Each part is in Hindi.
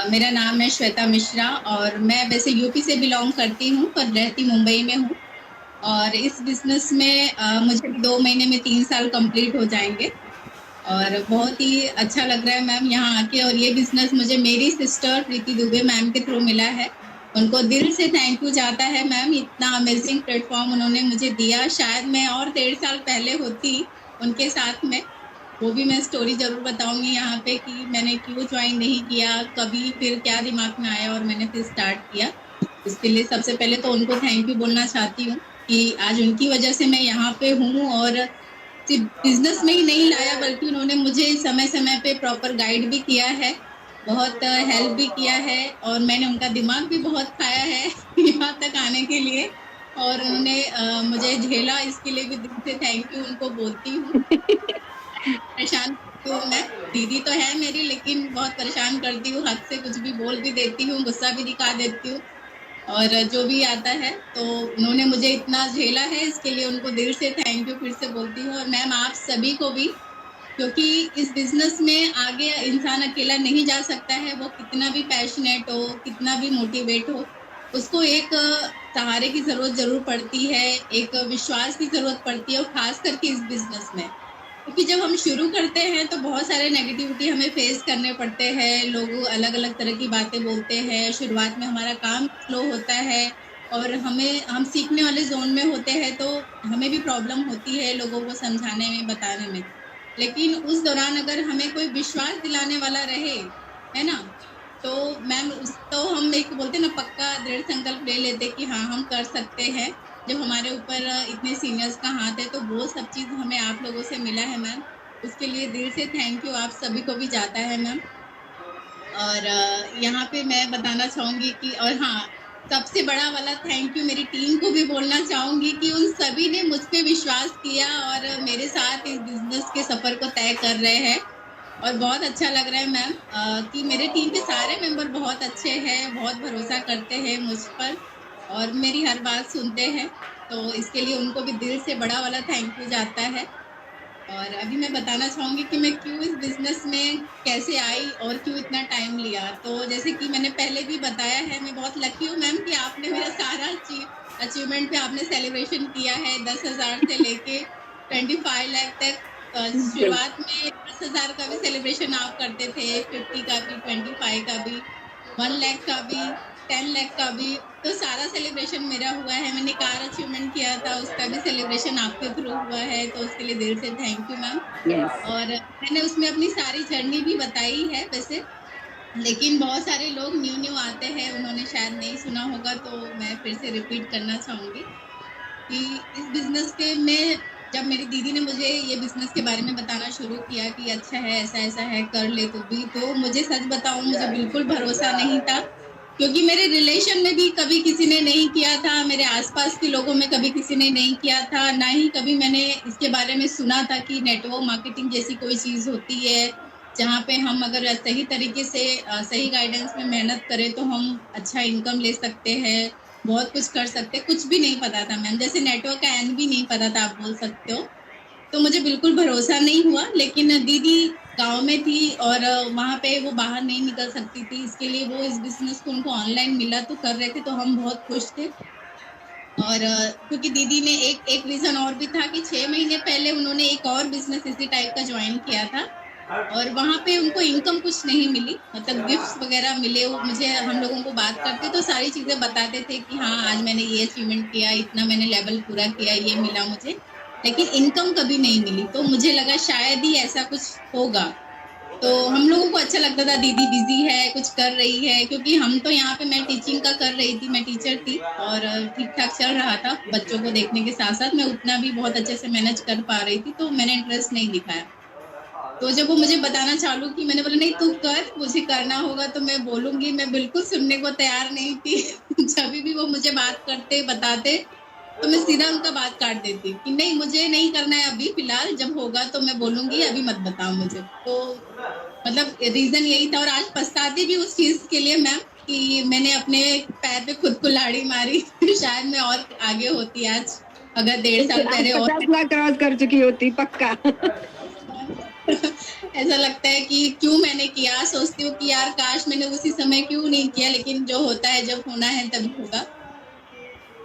मेरा नाम है श्वेता मिश्रा और मैं वैसे यूपी से बिलोंग करती हूँ पर रहती मुंबई में हूँ। और इस बिजनेस में मुझे 2 महीने में 3 साल कंप्लीट हो जाएंगे। और बहुत ही अच्छा लग रहा है मैम यहाँ आके। और ये बिजनेस मुझे मेरी सिस्टर प्रीति दुबे मैम के थ्रू मिला है। उनको दिल से थैंक यू जाता है मैम, इतना अमेजिंग प्लेटफॉर्म उन्होंने मुझे दिया। शायद मैं और 1.5 साल पहले होती उनके साथ में, वो भी मैं स्टोरी जरूर बताऊंगी यहाँ पे कि मैंने क्यों ज्वाइन नहीं किया, कभी फिर क्या दिमाग में आया और मैंने फिर स्टार्ट किया। इसके लिए सबसे पहले तो उनको थैंक यू बोलना चाहती हूँ कि आज उनकी वजह से मैं यहाँ पे हूँ। और सिर्फ बिजनेस में ही नहीं लाया बल्कि उन्होंने मुझे समय समय पे प्रॉपर गाइड भी किया है, बहुत हेल्प भी किया है। और मैंने उनका दिमाग भी बहुत खाया है यहाँ तक आने के लिए। और उन्होंने मुझे झेला, इसके लिए भी दिल से थैंक यू उनको बोलती हूँ। परेशान करती हूँ मैं, दीदी तो है मेरी लेकिन बहुत परेशान करती हूँ, हद से कुछ भी बोल भी देती हूँ, गुस्सा भी दिखा देती हूँ। और जो भी आता है तो उन्होंने मुझे इतना झेला है, इसके लिए उनको दिल से थैंक यू फिर से बोलती हूँ। और मैम आप सभी को भी, क्योंकि इस बिजनेस में आगे इंसान अकेला नहीं जा सकता है, वो कितना भी पैशनेट हो, कितना भी मोटिवेट हो, उसको एक सहारे की जरूरत जरूर पड़ती है, एक विश्वास की जरूरत पड़ती है। और खास करके इस बिजनेस में, क्योंकि जब हम शुरू करते हैं तो बहुत सारे नेगेटिविटी हमें फेस करने पड़ते हैं, लोग अलग अलग तरह की बातें बोलते हैं, शुरुआत में हमारा काम स्लो होता है और हम सीखने वाले जोन में होते हैं, तो हमें भी प्रॉब्लम होती है लोगों को समझाने में, बताने में। लेकिन उस दौरान अगर हमें कोई विश्वास दिलाने वाला रहे, है ना, तो मैम उस तो हम एक बोलते हैं ना, पक्का दृढ़ संकल्प ले लेते कि हाँ हम कर सकते हैं। जब हमारे ऊपर इतने सीनियर्स का हाथ है तो वो सब चीज हमें आप लोगों से मिला है मैम, उसके लिए दिल से थैंक यू आप सभी को भी जाता है मैम। और यहाँ पे मैं बताना चाहूंगी कि, और हाँ, सबसे बड़ा वाला थैंक यू मेरी टीम को भी बोलना चाहूंगी कि उन सभी ने मुझ पे विश्वास किया और मेरे साथ इस बिजनेस के सफर को तय कर रहे हैं। और बहुत अच्छा लग रहा है मैम कि मेरे टीम के सारे मेंबर बहुत अच्छे हैं, बहुत भरोसा करते हैं मुझ पर और मेरी हर बात सुनते हैं। तो इसके लिए उनको भी दिल से बड़ा वाला थैंक यू जाता है। और अभी मैं बताना चाहूंगी कि मैं क्यों इस बिजनेस में कैसे आई और क्यों इतना टाइम लिया। तो जैसे कि मैंने पहले भी बताया है, मैं बहुत लकी हूँ मैम कि आपने मेरा सारा अचीवमेंट पे आपने सेलिब्रेशन किया है, 10,000 से लेके 25 लाख तक। शुरुआत में 10,000 का भी सेलिब्रेशन आप करते थे, 50 का भी, 25 का भी, 1 लाख का भी, 10 लाख का भी। तो सारा सेलिब्रेशन मेरा हुआ है। मैंने कार अचीवमेंट किया था, उसका भी सेलिब्रेशन आपके थ्रू हुआ है, तो उसके लिए दिल से थैंक यू मैम। यस। और मैंने उसमें अपनी सारी जर्नी भी बताई है वैसे, लेकिन बहुत सारे लोग न्यू न्यू आते हैं, उन्होंने शायद नहीं सुना होगा, तो मैं फिर से रिपीट करना चाहूंगी कि इस बिजनेस के में जब मेरी दीदी ने मुझे ये बिजनेस के बारे में बताना शुरू किया कि अच्छा है, ऐसा ऐसा है, कर ले तू भी, तो मुझे सच बताऊं मुझे बिल्कुल भरोसा नहीं था। क्योंकि मेरे रिलेशन में भी कभी किसी ने नहीं किया था, मेरे आसपास के लोगों में कभी किसी ने नहीं किया था, ना ही कभी मैंने इसके बारे में सुना था कि नेटवर्क मार्केटिंग जैसी कोई चीज होती है जहाँ पे हम अगर सही तरीके से सही गाइडेंस में मेहनत करें तो हम अच्छा इनकम ले सकते हैं, बहुत कुछ कर सकते। कुछ भी नहीं पता था मैम, जैसे नेटवर्क का एन भी नहीं पता था, आप बोल सकते हो। तो मुझे बिल्कुल भरोसा नहीं हुआ, लेकिन दीदी गांव में थी और वहां पे वो बाहर नहीं निकल सकती थी, इसके लिए वो इस बिजनेस को उनको ऑनलाइन मिला तो कर रहे थे, तो हम बहुत खुश थे। और क्योंकि दीदी ने एक एक रीजन और भी था कि 6 महीने पहले उन्होंने एक और बिजनेस इसी टाइप का ज्वाइन किया था और वहां पे उनको इनकम कुछ नहीं मिली, मतलब गिफ्ट्स वगैरह मिले। वो मुझे, हम लोगों को बात करते तो सारी चीजें बताते थे कि हाँ आज मैंने ये अचीवमेंट किया, इतना मैंने लेवल पूरा किया, ये मिला मुझे, लेकिन इनकम कभी नहीं मिली। तो मुझे लगा शायद ही ऐसा कुछ होगा। तो हम लोगों को अच्छा लगता था दीदी बिजी है, कुछ कर रही है, क्योंकि हम तो यहाँ पे, मैं टीचिंग का कर रही थी, मैं टीचर थी और ठीक ठाक चल रहा था बच्चों को देखने के साथ साथ, मैं उतना भी बहुत अच्छे से मैनेज कर पा रही थी, तो मैंने इंटरेस्ट नहीं दिखाया। तो जब वो मुझे बताना चालू की, मैंने बोला नहीं तू कर, मुझे करना होगा तो मैं बोलूंगी, मैं बिल्कुल सुनने को तैयार नहीं थी जब भी वो मुझे बात करते बताते तो मैं सीधा उनका बात काट देती कि नहीं मुझे नहीं करना है अभी फिलहाल, जब होगा तो मैं बोलूंगी, अभी मत बताओ मुझे। तो मतलब रीजन यही था। और आज पछताती भी उस चीज के लिए मैम कि मैंने अपने पैर पे खुद कुल्हाड़ी मारी शायद मैं और आगे होती आज, अगर 1.5 साल आज पहले और 50 लाख क्रॉस कर चुकी होती पक्का। ऐसा लगता है कि क्यों मैंने किया, सोचती हूँ कि यार काश मैंने उसी समय क्यों नहीं किया, लेकिन जो होता है जब होना है तभी होगा।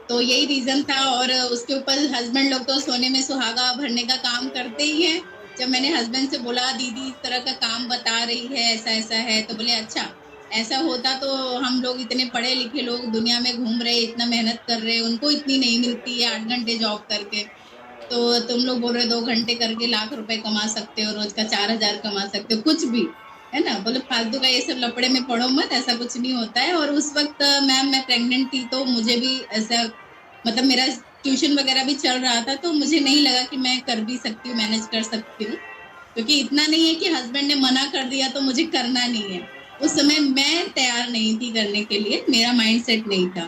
तो यही रीजन था। और उसके ऊपर हस्बैंड लोग तो सोने में सुहागा भरने का काम करते ही हैं। जब मैंने हस्बैंड से बोला दीदी इस तरह का काम बता रही है, ऐसा ऐसा है, तो बोले अच्छा ऐसा होता तो हम लोग इतने पढ़े लिखे लोग दुनिया में घूम रहे, इतना मेहनत कर रहे, उनको इतनी नहीं मिलती है 8 घंटे जॉब करके। तो तुम लोग बोल रहे 2 घंटे करके लाख रुपए कमा सकते हो, रोज का 4,000 कमा सकते हो, कुछ भी है ना। बोले फालतू का ये सब लफड़े में पड़ो मत, ऐसा कुछ नहीं होता है। और उस वक्त मैम मैं प्रेग्नेंट थी, तो मुझे भी ऐसा मतलब मेरा ट्यूशन वगैरह भी चल रहा था, तो मुझे नहीं लगा कि मैं कर भी सकती हूँ, मैनेज कर सकती हूँ। क्योंकि इतना नहीं है कि हस्बैंड ने मना कर दिया तो मुझे करना नहीं है। उस समय मैं तैयार नहीं थी करने के लिए, मेरा माइंड सेट नहीं था।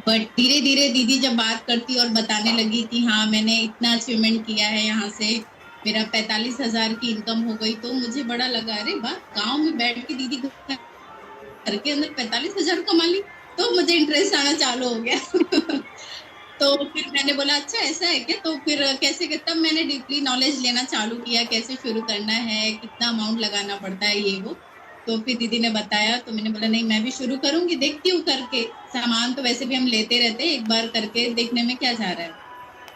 बट धीरे धीरे दीदी जब बात करती और बताने लगी कि हाँ मैंने इतना अचीवमेंट किया है, यहाँ से मेरा 45,000 की इनकम हो गई, तो मुझे बड़ा लगा अरे वाह, गांव में बैठ के दीदी घर के अंदर 45,000 कमा ली। तो मुझे इंटरेस्ट आना चालू हो गया। तो फिर मैंने बोला अच्छा ऐसा है क्या, तो फिर कैसे के तब मैंने डीपली नॉलेज लेना चालू किया, कैसे शुरू करना है, कितना अमाउंट लगाना पड़ता है, ये वो। तो फिर दीदी ने बताया, तो मैंने बोला नहीं मैं भी शुरू करूंगी, देखती हूँ करके। सामान तो वैसे भी हम लेते रहते हैं, एक बार करके देखने में क्या जा रहा है।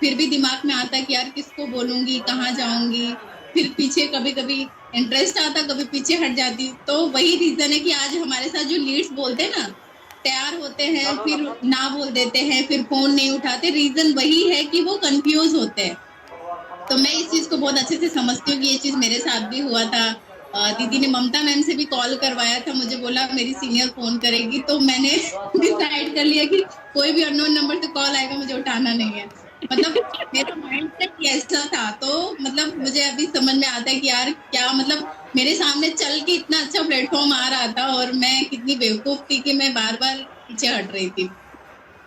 फिर भी दिमाग में आता कि यार किसको बोलूंगी, कहाँ जाऊंगी। फिर पीछे कभी कभी इंटरेस्ट आता, कभी पीछे हट जाती। तो वही रीजन है कि आज हमारे साथ जो लीड्स बोलते हैं ना, तैयार होते हैं फिर ना बोल देते हैं, फिर फोन नहीं उठाते, रीजन वही है कि वो कंफ्यूज होते हैं। तो मैं इस चीज को बहुत अच्छे से समझती हूँ कि ये चीज मेरे साथ भी हुआ था। दीदी ने ममता मैम से भी कॉल करवाया था, मुझे बोला मेरी सीनियर फोन करेगी, तो मैंने डिसाइड कर लिया कि कोई भी अननोन नंबर से कॉल आएगा मुझे उठाना नहीं है। मतलब मेरा माइंड सेट ऐसा था। तो मतलब मुझे अभी समझ में आता है कि यार क्या मतलब मेरे सामने चल के इतना अच्छा प्लेटफॉर्म आ रहा था, और मैं कितनी बेवकूफ थी कि मैं बार बार पीछे हट रही थी।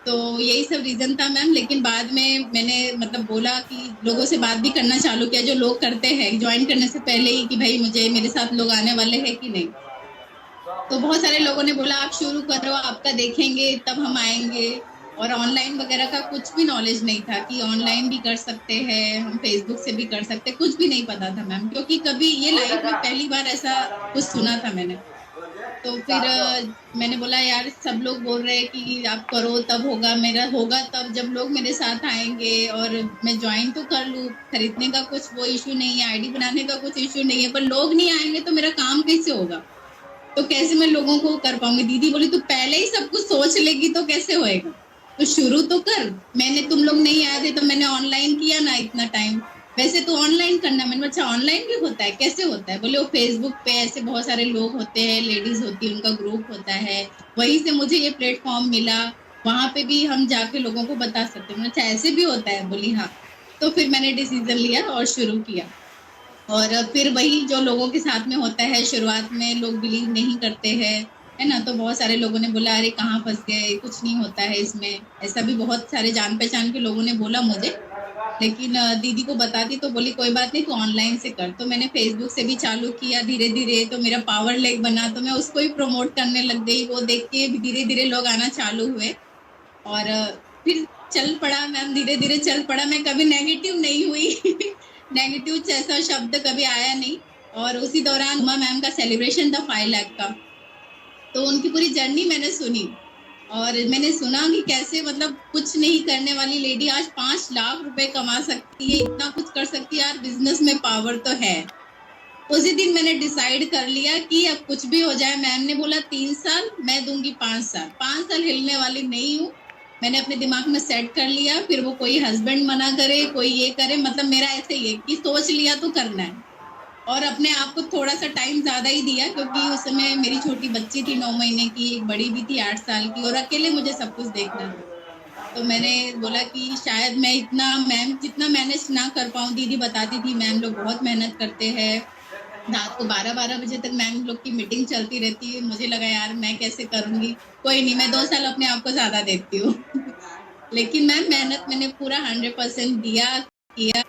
तो यही सब रीजन था मैम। लेकिन बाद में मैंने मतलब बोला कि लोगों से बात भी करना चालू किया, जो लोग करते हैं ज्वाइन करने से पहले ही, कि भाई मुझे मेरे साथ लोग आने वाले हैं कि नहीं। तो बहुत सारे लोगों ने बोला आप शुरू करो, आपका देखेंगे तब हम आएंगे। और ऑनलाइन वगैरह का कुछ भी नॉलेज नहीं था कि ऑनलाइन भी कर सकते हैं, हम फेसबुक से भी कर सकते हैं, कुछ भी नहीं पता था मैम, क्योंकि कभी ये लाइफ में पहली बार ऐसा कुछ सुना था मैंने। तो फिर मैंने बोला यार सब लोग बोल रहे हैं कि आप करो तब होगा, मेरा होगा तब जब लोग मेरे साथ आएंगे और मैं ज्वाइन तो कर लूँ, खरीदने का कुछ वो इश्यू नहीं है, आईडी बनाने का कुछ इश्यू नहीं है, पर लोग नहीं आएंगे तो मेरा काम कैसे होगा, तो कैसे मैं लोगों को कर पाऊंगी। दीदी बोली तू पहले ही सब कुछ सोच लेगी तो कैसे होएगा, तो शुरू तो कर। मैंने तुम लोग नहीं आए थे तो मैंने ऑनलाइन किया ना इतना टाइम, वैसे तो ऑनलाइन करना। मैंने अच्छा ऑनलाइन भी होता है, कैसे होता है, बोले वो फेसबुक पे ऐसे बहुत सारे लोग होते हैं, लेडीज होती है, उनका ग्रुप होता है, वहीं से मुझे ये प्लेटफॉर्म मिला, वहां पे भी हम जाके लोगों को बता सकते हैं। अच्छा ऐसे भी होता है, बोली हाँ। तो फिर मैंने डिसीजन लिया और शुरू किया। और फिर वही जो लोगों के साथ में होता है, शुरुआत में लोग बिलीव नहीं करते हैं, है ना। तो बहुत सारे लोगों ने बोला अरे कहाँ फंस गए, कुछ नहीं होता है इसमें, ऐसा भी बहुत सारे जान पहचान के लोगों ने बोला मुझे। लेकिन दीदी को बताती तो बोली कोई बात नहीं तू ऑनलाइन से कर। तो मैंने फेसबुक से भी चालू किया धीरे धीरे, तो मेरा पावर लेग बना, तो मैं उसको ही प्रमोट करने लग गई, वो देख के धीरे धीरे लोग आना चालू हुए। और फिर चल पड़ा मैम, धीरे धीरे चल पड़ा, मैं कभी नेगेटिव नहीं हुई। नेगेटिव जैसा शब्द कभी आया नहीं। और उसी दौरान उमा मैम का सेलिब्रेशन था 5 लाख का, तो उनकी पूरी जर्नी मैंने सुनी। और मैंने सुना कि कैसे मतलब कुछ नहीं करने वाली लेडी आज 5 लाख रुपए कमा सकती है, इतना कुछ कर सकती है, यार बिजनेस में पावर तो है। उसी दिन मैंने डिसाइड कर लिया कि अब कुछ भी हो जाए, मैम ने बोला 3 साल, मैं दूंगी 5 साल, 5 साल हिलने वाली नहीं हूँ। मैंने अपने दिमाग में सेट कर लिया, फिर वो कोई हस्बैंड मना करे, कोई ये करे, मतलब मेरा ऐसे ही है कि सोच लिया तो करना है। और अपने आप को थोड़ा सा टाइम ज्यादा ही दिया, क्योंकि उस समय मेरी छोटी बच्ची थी 9 महीने की, एक बड़ी भी थी 8 साल की, और अकेले मुझे सब कुछ देखना था। तो मैंने बोला कि शायद मैं इतना मैम जितना मैनेज ना कर पाऊँ। दीदी बताती थी मैम लोग बहुत मेहनत करते हैं, रात को 12-12 बजे तक मैम लोग की मीटिंग चलती रहती है। मुझे लगा यार मैं कैसे करूंगी, कोई नहीं मैं 2 साल अपने आप को ज्यादा देती हूँ। लेकिन मैम मेहनत मैंने पूरा 100% दिया, किया।